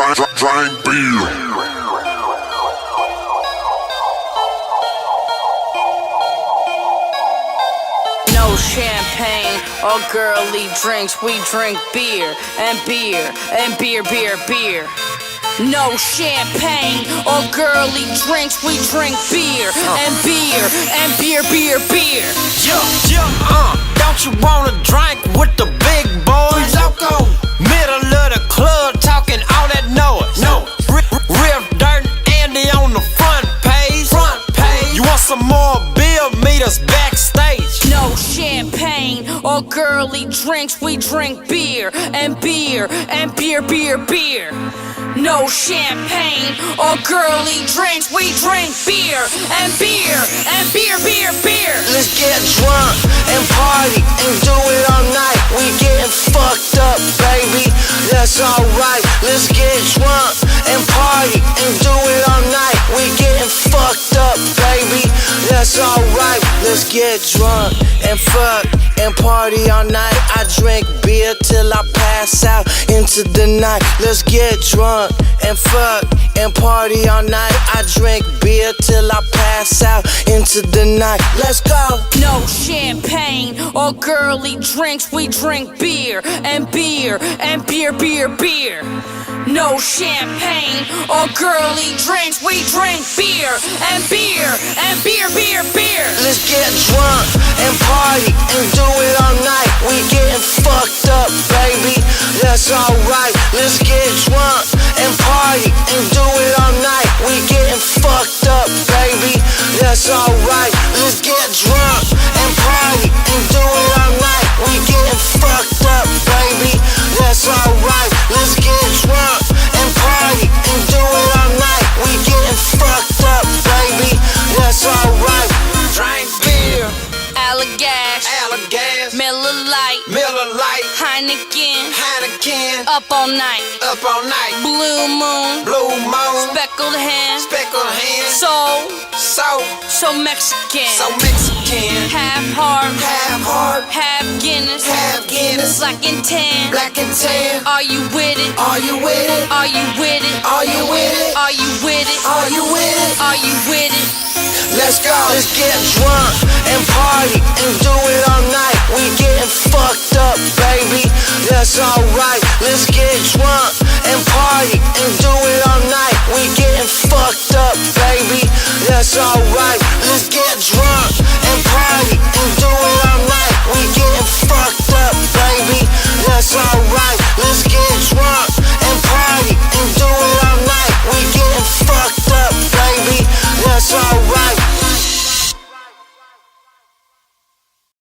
Drink beer. No champagne or girly drinks, we drink beer and beer and beer, beer, beer. No champagne or girly drinks, we drink beer and beer and beer, beer, beer. Don't you wanna drink with the big boys? Loco. Middle of the club talking all that noise. No. Real Dirt and Andy on the front page. You want some more beer? Meet us backstage. No champagne or girly drinks, we drink beer and beer and beer, beer, beer. No champagne or girly drinks, we drink beer and beer and beer, beer, beer. Let's get drunk and party and do it all night. We getting fucked up, baby. That's alright. Let's get drunk and party and do it all night. We getting fucked up, baby. That's alright. Let's get drunk and fuck and party all night. I drink beer till I pass out into the night. Let's get drunk and fuck and party all night. I drink beer till I pass out into the night. Let's go. No champagne or girly drinks, we drink beer and beer and beer, beer, beer. No champagne or girly drinks, we drink beer and beer and beer, beer, beer. Let's get drunk and party and do it all night. We getting fucked up, baby. That's alright. Let's get drunk and party and do it all night. We getting fucked up, baby. That's alright. Let's get drunk and party and do it all night. We getting fucked up, baby. That's alright. Let's get drunk and party and do it all night. We getting fucked up, baby. That's alright. Drink beer, Allagash, Miller Lite, Heineken, up all night, Blue Moon, speckled hand, so Mexican, half hard, half Guinness, black and tan. Are you with it? Are you with it? Are you with it? Are you with it? Are you with it? Are you with it? Are you with it? Let's go. Let's get drunk and party and do it all night. We getting fucked up, baby. That's alright. Let's get drunk and party and do it all night. We getting fucked up, baby. That's alright. Let's get